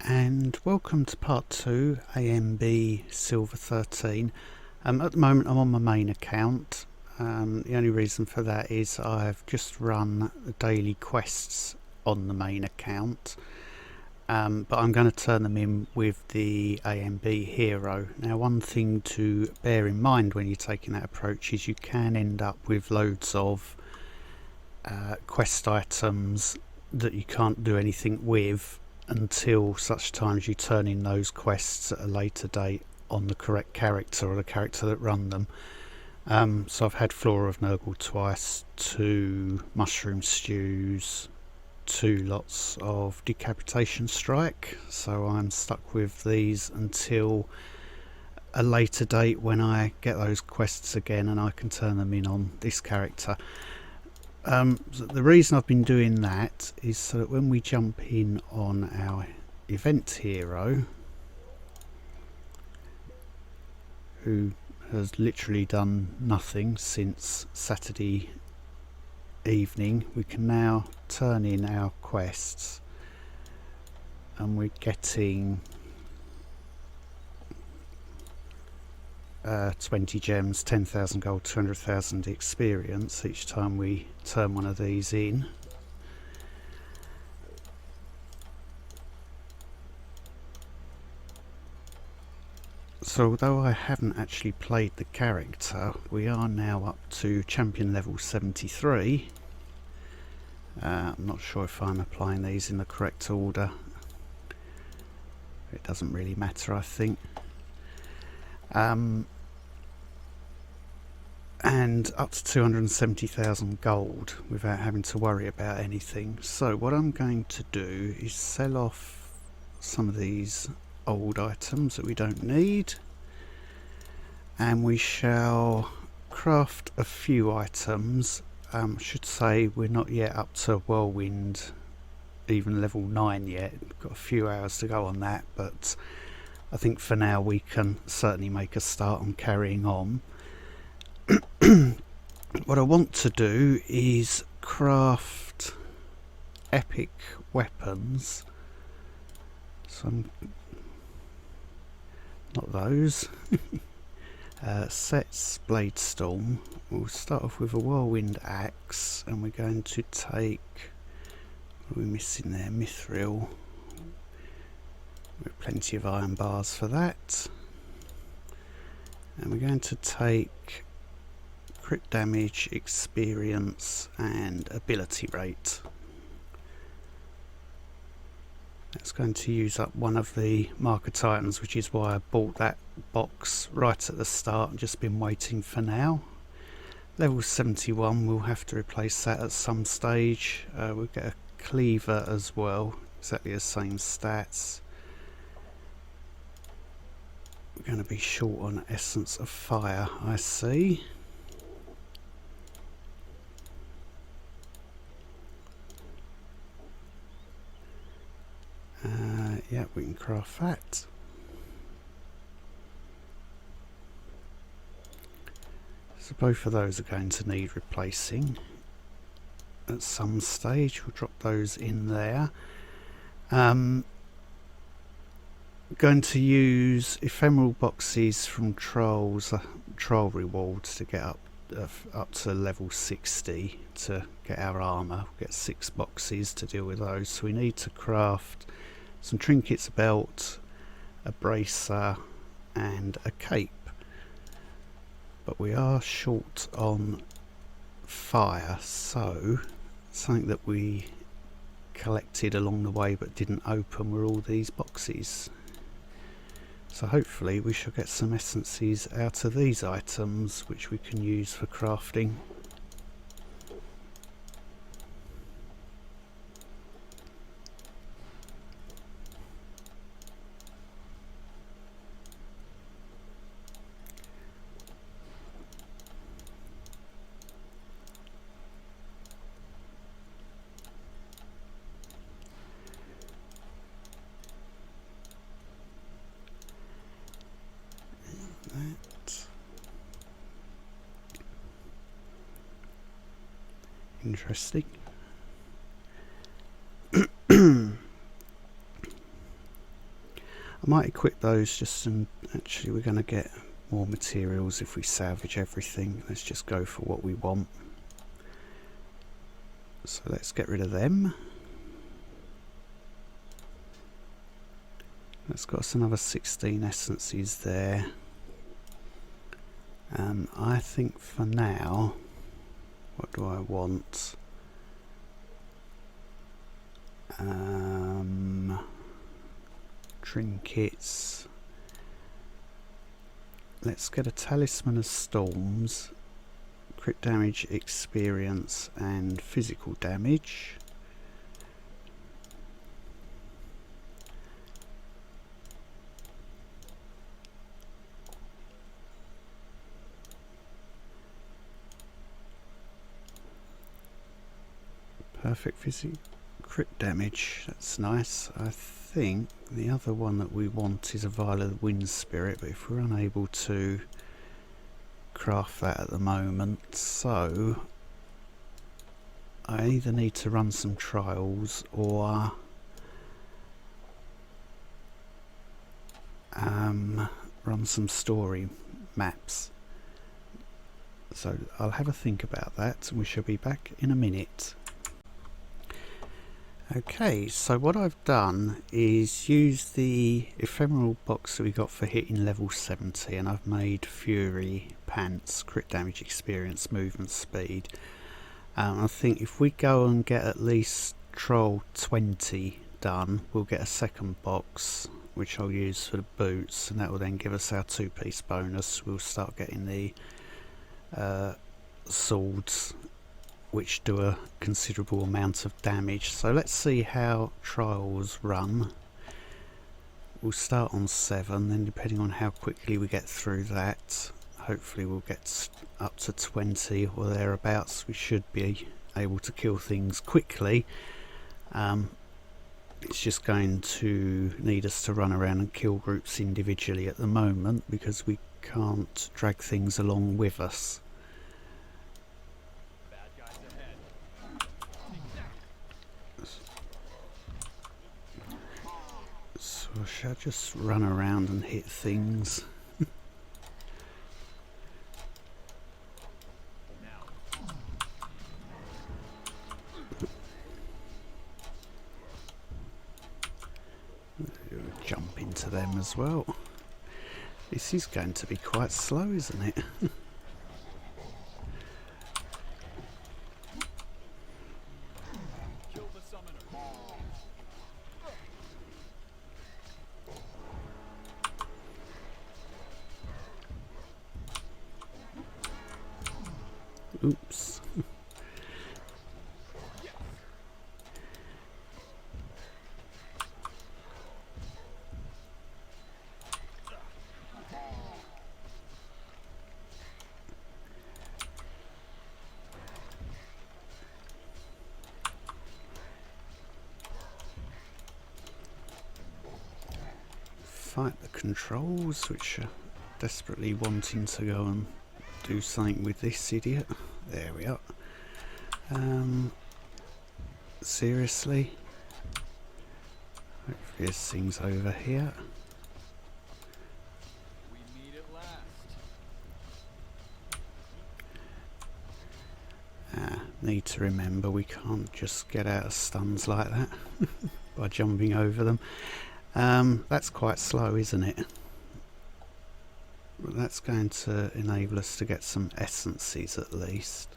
And welcome to part 2 ANB Silver 13. At the moment I'm on my main account. The only reason for that is I've just run the daily quests on the main account, but I'm going to turn them in with the ANB hero. Now, one thing to bear in mind when you're taking that approach is you can end up with loads of quest items that you can't do anything with until such times you turn in those quests at a later date on the correct character or the character that run them. So I've had Flora of Nurgle twice, 2 mushroom stews, 2 lots of decapitation strike, so I'm stuck with these until a later date when I get those quests again and I can turn them in on this character. So the reason I've been doing that is so that when we jump in on our event hero, who has literally done nothing since Saturday evening, we can now turn in our quests, and we're getting 20 gems, 10,000 gold, 200,000 experience each time we turn one of these in. So although I haven't actually played the character, we are now up to champion level 73. I'm not sure if I'm applying these in the correct order. It doesn't really matter, I think. And up to 270,000 gold without having to worry about anything. So what I'm going to do is sell off some of these old items that we don't need, and we shall craft a few items. I should say we're not yet up to Whirlwind, even level 9 yet. We've got a few hours to go on that, but I think for now we can certainly make a start on carrying on. What I want to do is craft epic weapons. Not those. Sets Blade Storm. We'll start off with a Whirlwind axe, and we're going to take, what are we missing there? Mithril. We've plenty of iron bars for that. And we're going to take crit damage, experience and ability rate. That's going to use up one of the marker titans, which is why I bought that box right at the start and just been waiting for now. Level 71, we'll have to replace that at some stage. We'll get a cleaver as well, exactly the same stats. We're going to be short on Essence of Fire, I see. Yeah, we can craft that. So both of those are going to need replacing at some stage. We'll drop those in there. Going to use ephemeral boxes from trolls, troll rewards, to get up to level 60 to get our armour. We'll get 6 boxes to deal with those. So we need to craft some trinkets, a belt, a bracer and a cape. But we are short on fire, so something that we collected along the way but didn't open were all these boxes. So hopefully we shall get some essences out of these items which we can use for crafting. Interesting. I might equip those just, and actually we're going to get more materials if we salvage everything. Let's just go for what we want. So let's get rid of them. That's got us another 16 essences there. I think for now, what do I want? Trinkets. Let's get a Talisman of Storms, crit damage, experience and physical damage. Perfect physical crit damage, that's nice. I think the other one that we want is a Vial of the Wind Spirit, but if we're unable to craft that at the moment, so I either need to run some trials or run some story maps. So I'll have a think about that and we shall be back in a minute. Okay, so what I've done is use the ephemeral box that we got for hitting level 70, and I've made Fury, Pants, crit damage, experience, movement speed. I think if we go and get at least Troll 20 done, we'll get a second box which I'll use for the boots, and that will then give us our 2-piece bonus. We'll start getting the swords which do a considerable amount of damage. So let's see how trials run. We'll start on 7, then depending on how quickly we get through that, hopefully we'll get up to 20 or thereabouts. We should be able to kill things quickly. It's just going to need us to run around and kill groups individually at the moment because we can't drag things along with us. So I shall just run around and hit things. Jump into them as well. This is going to be quite slow, isn't it? Oops. Fight the controls, which are desperately wanting to go and do something with this idiot. There we are. Seriously? Hopefully this thing's over here. We meet at last. Need to remember we can't just get out of stuns like that by jumping over them. That's quite slow, isn't it? But that's going to enable us to get some essences at least.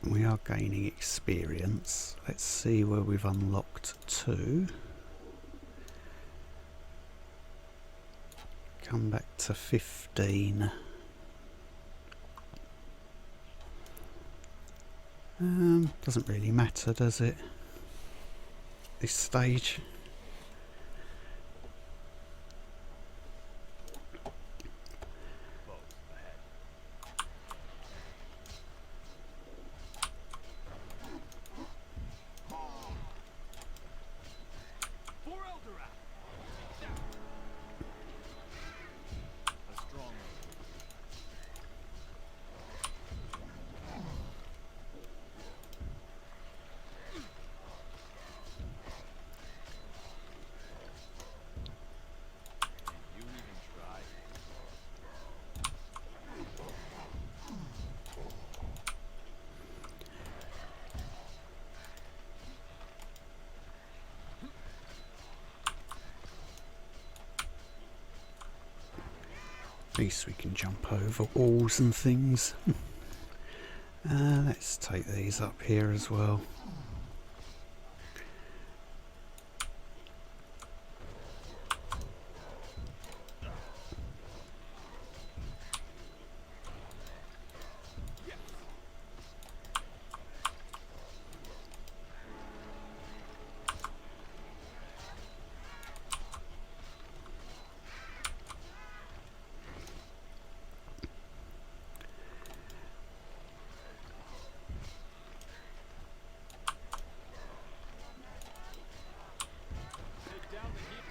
We are gaining experience. Let's see where we've unlocked to. Come back to 15. Doesn't really matter, does it? This stage. At least we can jump over walls and things. Let's take these up here as well.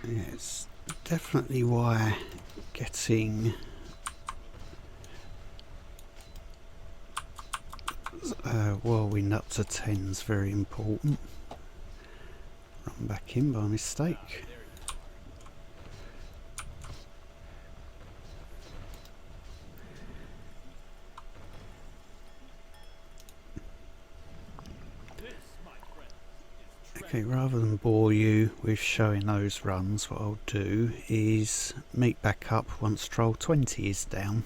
Yeah, it's definitely why getting Whirlwind up to 10 is very important. Run back in by mistake. Okay, rather than bore you with showing those runs, what I'll do is meet back up once Troll 20 is down.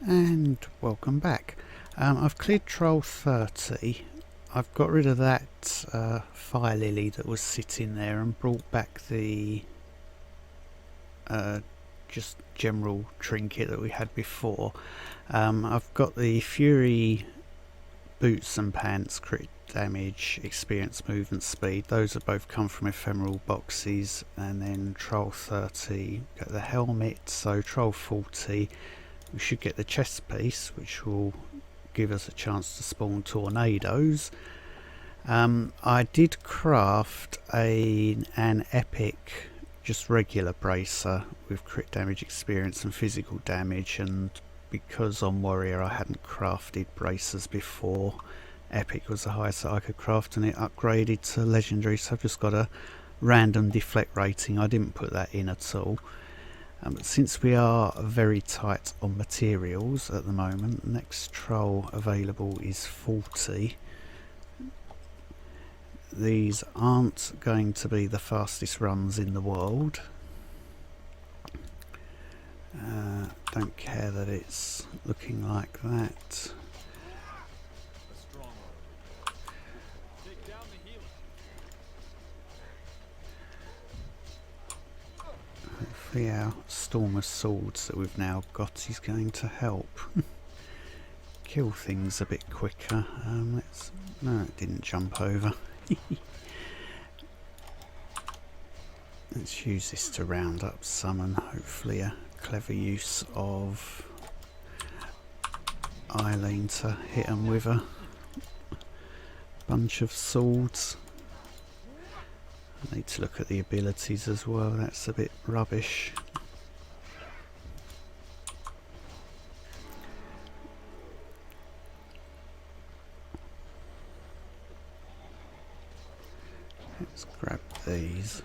And welcome back. I've cleared Troll 30. I've got rid of that fire lily that was sitting there and brought back the just general trinket that we had before. I've got the Fury boots and pants, crit damage, experience, movement speed. Those have both come from ephemeral boxes. And then Troll 30 got the helmet. So Troll 40 we should get the chest piece, which will give us a chance to spawn tornadoes. I did craft an epic just regular bracer with crit damage, experience and physical damage, and because on warrior I hadn't crafted bracers before, epic was the highest that I could craft and it upgraded to legendary, so I've just got a random deflect rating. I didn't put that in at all. But since we are very tight on materials at the moment, next troll available is 40. These aren't going to be the fastest runs in the world. Don't care that it's looking like that. Hopefully our storm of swords that we've now got is going to help kill things a bit quicker. No, it didn't jump over. Let's use this to round up summon, hopefully a clever use of Eileen to hit them with a bunch of swords. I need to look at the abilities as well, that's a bit rubbish. Let's grab these.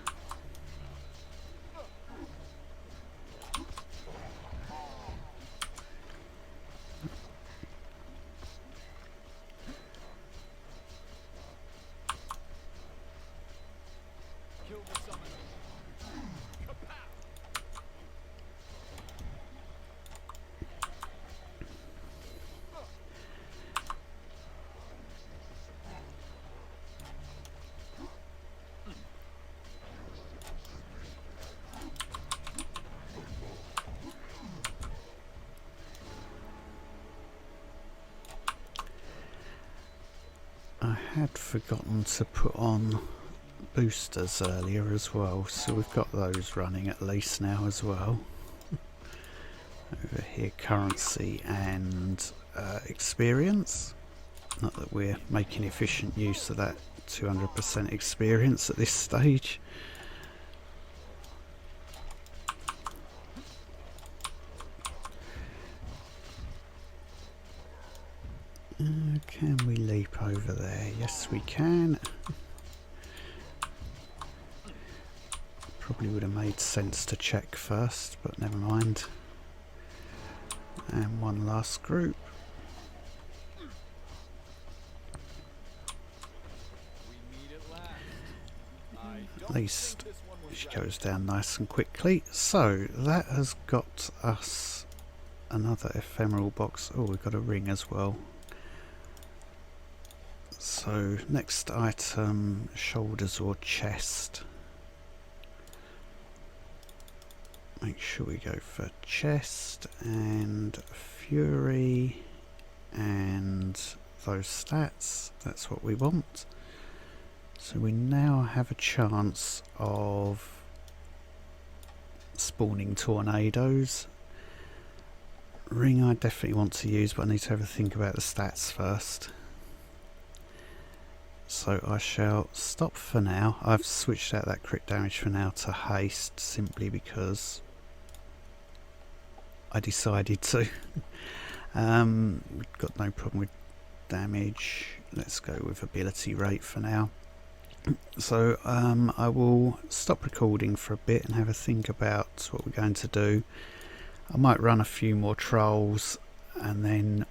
I had forgotten to put on boosters earlier as well, so we've got those running at least now as well. Over here, currency and experience. Not that we're making efficient use of that 200% experience at this stage. Can we leap over there? Yes, we can. Probably would have made sense to check first, but never mind. And one last group. At least which goes down nice and quickly. So that has got us another ephemeral box. Oh, we've got a ring as well. So next item, shoulders or chest. Make sure we go for chest and fury and those stats. That's what we want. So we now have a chance of spawning tornadoes. Ring I definitely want to use, but I need to have a think about the stats first. So I shall stop for now. I've switched out that crit damage for now to haste simply because I decided to. We've got no problem with damage. Let's go with ability rate for now. So I will stop recording for a bit and have a think about what we're going to do. I might run a few more trolls and then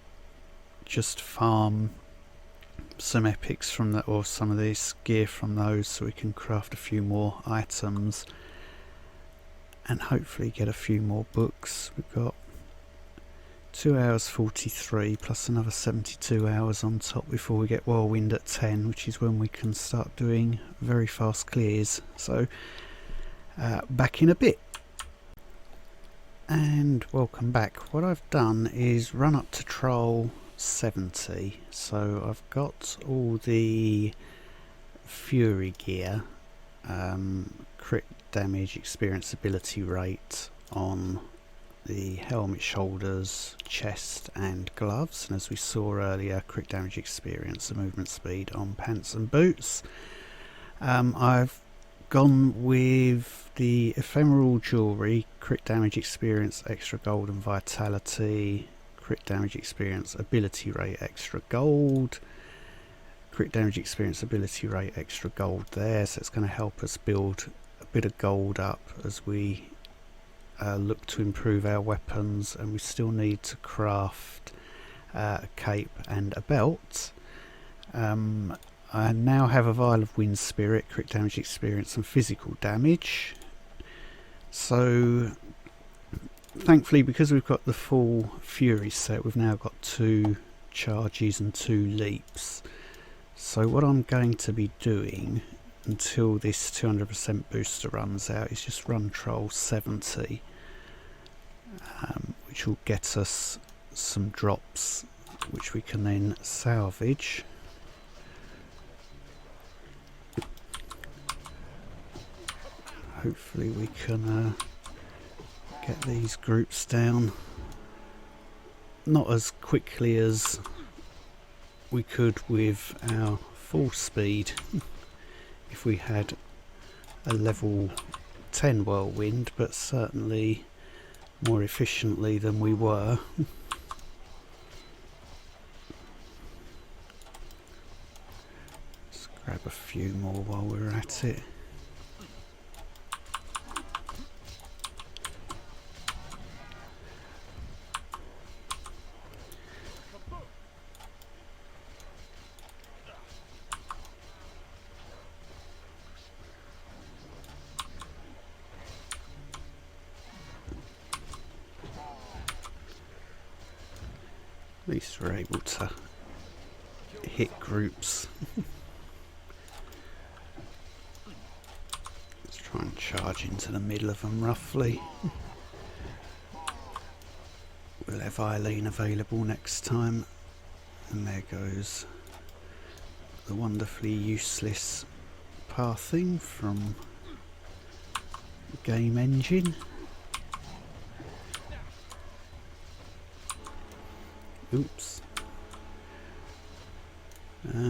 just farm some epics from that, or some of this gear from those, so we can craft a few more items and hopefully get a few more books. We've got 2 hours 43 plus another 72 hours on top before we get Whirlwind at 10, which is when we can start doing very fast clears. So back in a bit. And welcome back. What I've done is run up to Troll 70. So I've got all the Fury gear, crit damage, experience, ability rate on the helmet, shoulders, chest and gloves, and as we saw earlier, crit damage, experience and movement speed on pants and boots. I've gone with the ephemeral jewellery, crit damage, experience, extra gold and vitality, crit damage, experience, ability rate, extra gold, crit damage, experience, ability rate, extra gold there, so it's going to help us build a bit of gold up as we look to improve our weapons. And we still need to craft a cape and a belt. I now have a vial of wind spirit, crit damage, experience and physical damage. So thankfully, because we've got the full fury set, we've now got 2 charges and 2 leaps. So what I'm going to be doing until this 200% booster runs out is just run Troll 70, which will get us some drops which we can then salvage. Hopefully we can get these groups down, not as quickly as we could with our full speed if we had a level 10 Whirlwind, but certainly more efficiently than we were. Let's grab a few more while we're at it. At least we're able to hit groups. Let's try and charge into the middle of them roughly. We'll have Eileen available next time. And there goes the wonderfully useless pathing from the game engine. Oops. They're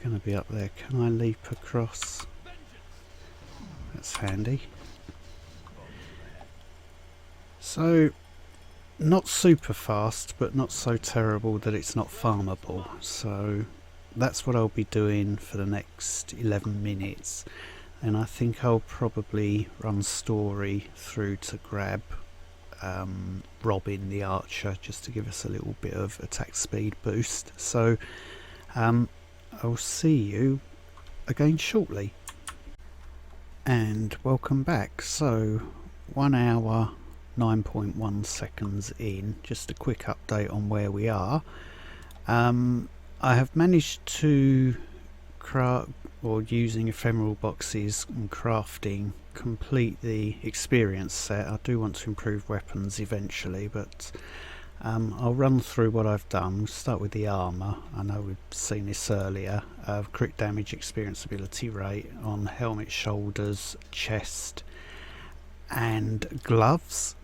going to be up there. Can I leap across? That's handy. So, not super fast, but not so terrible that it's not farmable. So, that's what I'll be doing for the next 11 minutes. And I think I'll probably run story through to grab Robin the Archer, just to give us a little bit of attack speed boost. So I'll see you again shortly. And welcome back. So 1 hour 9.1 seconds in, just a quick update on where we are. I have managed to craft, or using ephemeral boxes and crafting, complete the experience set. I do want to improve weapons eventually, but I'll run through what I've done. We'll start with the armour. I know we've seen this earlier. Crit damage, experience, ability rate on helmet, shoulders, chest and gloves.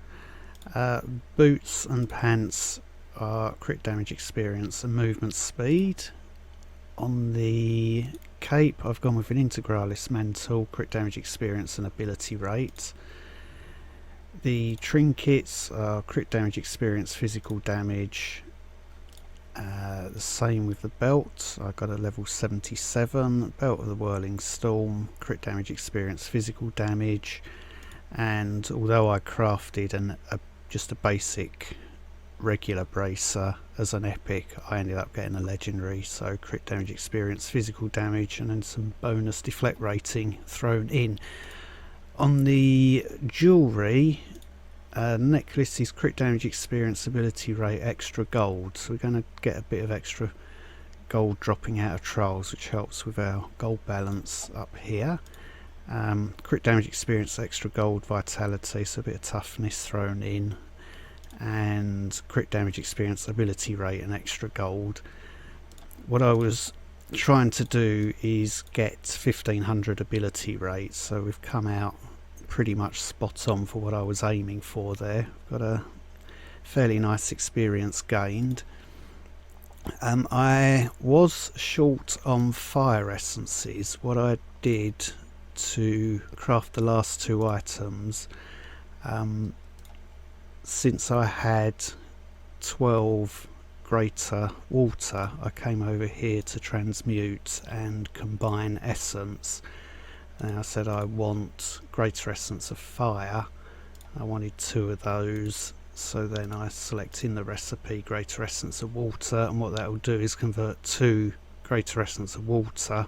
Boots and pants are crit damage, experience and movement speed. On the cape I've gone with an integralis mantle, crit damage, experience and ability rate. The trinkets are crit damage, experience, physical damage. The same with the belt. I got a level 77. Belt of the Whirling Storm, crit damage, experience, physical damage. And although I crafted just a basic regular bracer as an epic, I ended up getting a legendary, so crit damage, experience, physical damage and then some bonus deflect rating thrown in. On the jewellery, necklace is crit damage, experience, ability rate, extra gold, so we're going to get a bit of extra gold dropping out of trials, which helps with our gold balance up here. Crit damage, experience, extra gold, vitality, so a bit of toughness thrown in, and crit damage, experience, ability rate and extra gold. What I was trying to do is get 1500 ability rate, so we've come out pretty much spot on for what I was aiming for there. Got a fairly nice experience gained. I was short on fire essences. What I did to craft the last two items, since I had 12 greater water, I came over here to transmute and combine essence. And I said I want greater essence of fire. I wanted 2 of those, so then I select in the recipe greater essence of water, and what that will do is convert 2 greater essence of water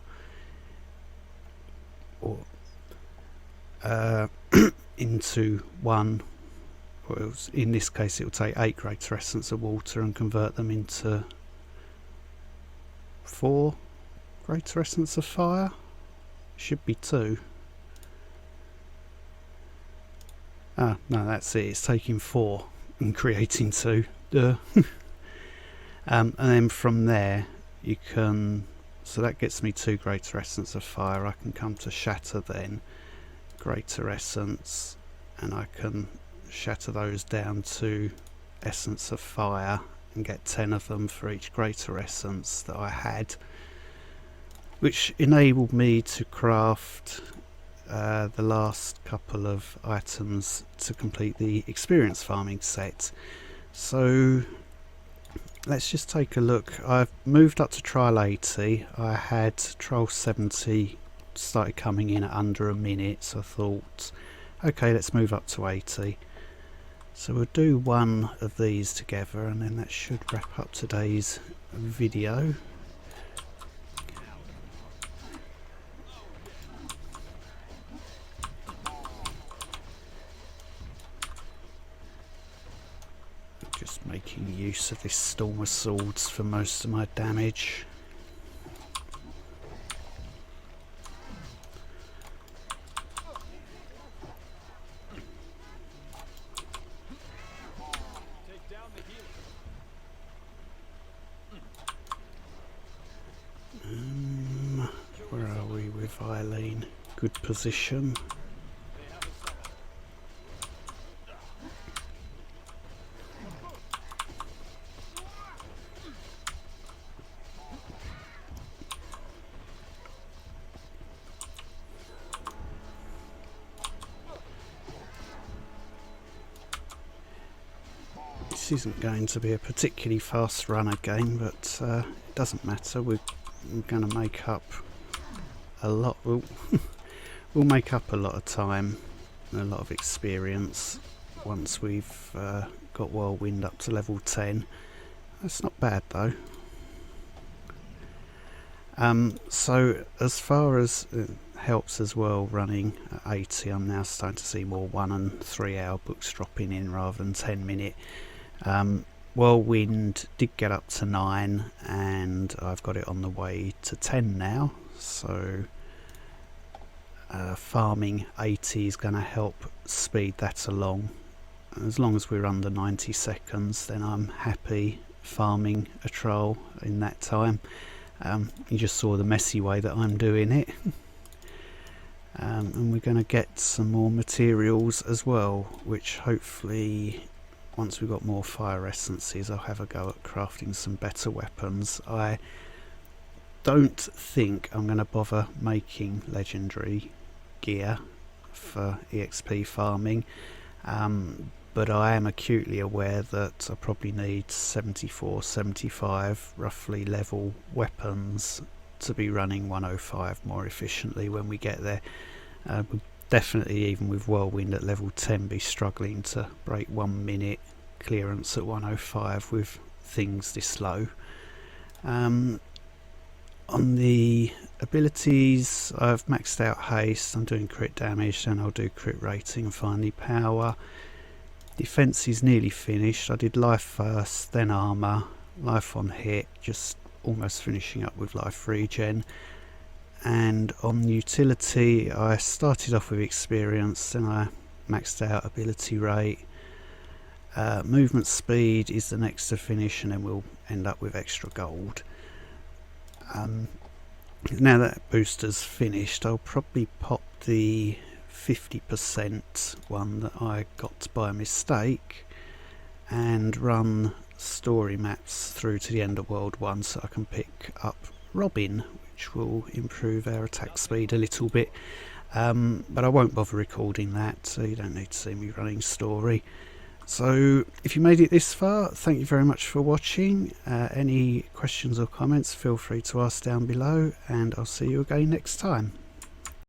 or into 1. Well, in this case it will take 8 greater essence of water and convert them into 4 greater essence of fire. Should be 2. Ah, no, that's it. It's taking 4 and creating 2. And then from there you can, so that gets me 2 greater essence of fire. I can come to shatter then, greater essence, and I can shatter those down to essence of fire and get 10 of them for each greater essence that I had, which enabled me to craft the last couple of items to complete the experience farming set. So let's just take a look. I've moved up to trial 80. I had trial 70 started coming in at under a minute, so I thought, okay, let's move up to 80. So we'll do one of these together and then that should wrap up today's video. Just making use of this storm of swords for most of my damage. Where are we with Eileen? Good position. This isn't going to be a particularly fast runner game, but it doesn't matter. We're going to make up a lot. We'll make up a lot of time and a lot of experience once we've got Whirlwind up to level 10. That's not bad though. So as far as helps as well running at 80. I'm now starting to see more 1 and 3 hour books dropping in rather than 10-minute. Whirlwind did get up to 9 and I've got it on the way to 10 now, so farming 80 is going to help speed that along. As long as we're under 90 seconds, then I'm happy farming a troll in that time. You just saw the messy way that I'm doing it. And we're going to get some more materials as well, which hopefully once we've got more fire essences I'll have a go at crafting some better weapons. I don't think I'm going to bother making legendary gear for EXP farming, but I am acutely aware that I probably need 74, 75 roughly level weapons to be running 105 more efficiently when we get there. We'll definitely, even with Whirlwind at level 10, be struggling to break 1 minute clearance at 105 with things this low. On the abilities, I've maxed out haste, I'm doing crit damage, then I'll do crit rating and finally power. Defense is nearly finished. I did life first, then armor, life on hit, just almost finishing up with life regen. And on utility, I started off with experience, then I maxed out ability rate. Movement speed is the next to finish, and then we'll end up with extra gold. Now that booster's finished, I'll probably pop the 50% one that I got by mistake and run story maps through to the end of World 1 so I can pick up Robin, which will improve our attack speed a little bit. But I won't bother recording that, so you don't need to see me running story. So if you made it this far, thank you very much for watching. Any questions or comments, feel free to ask down below, and I'll see you again next time.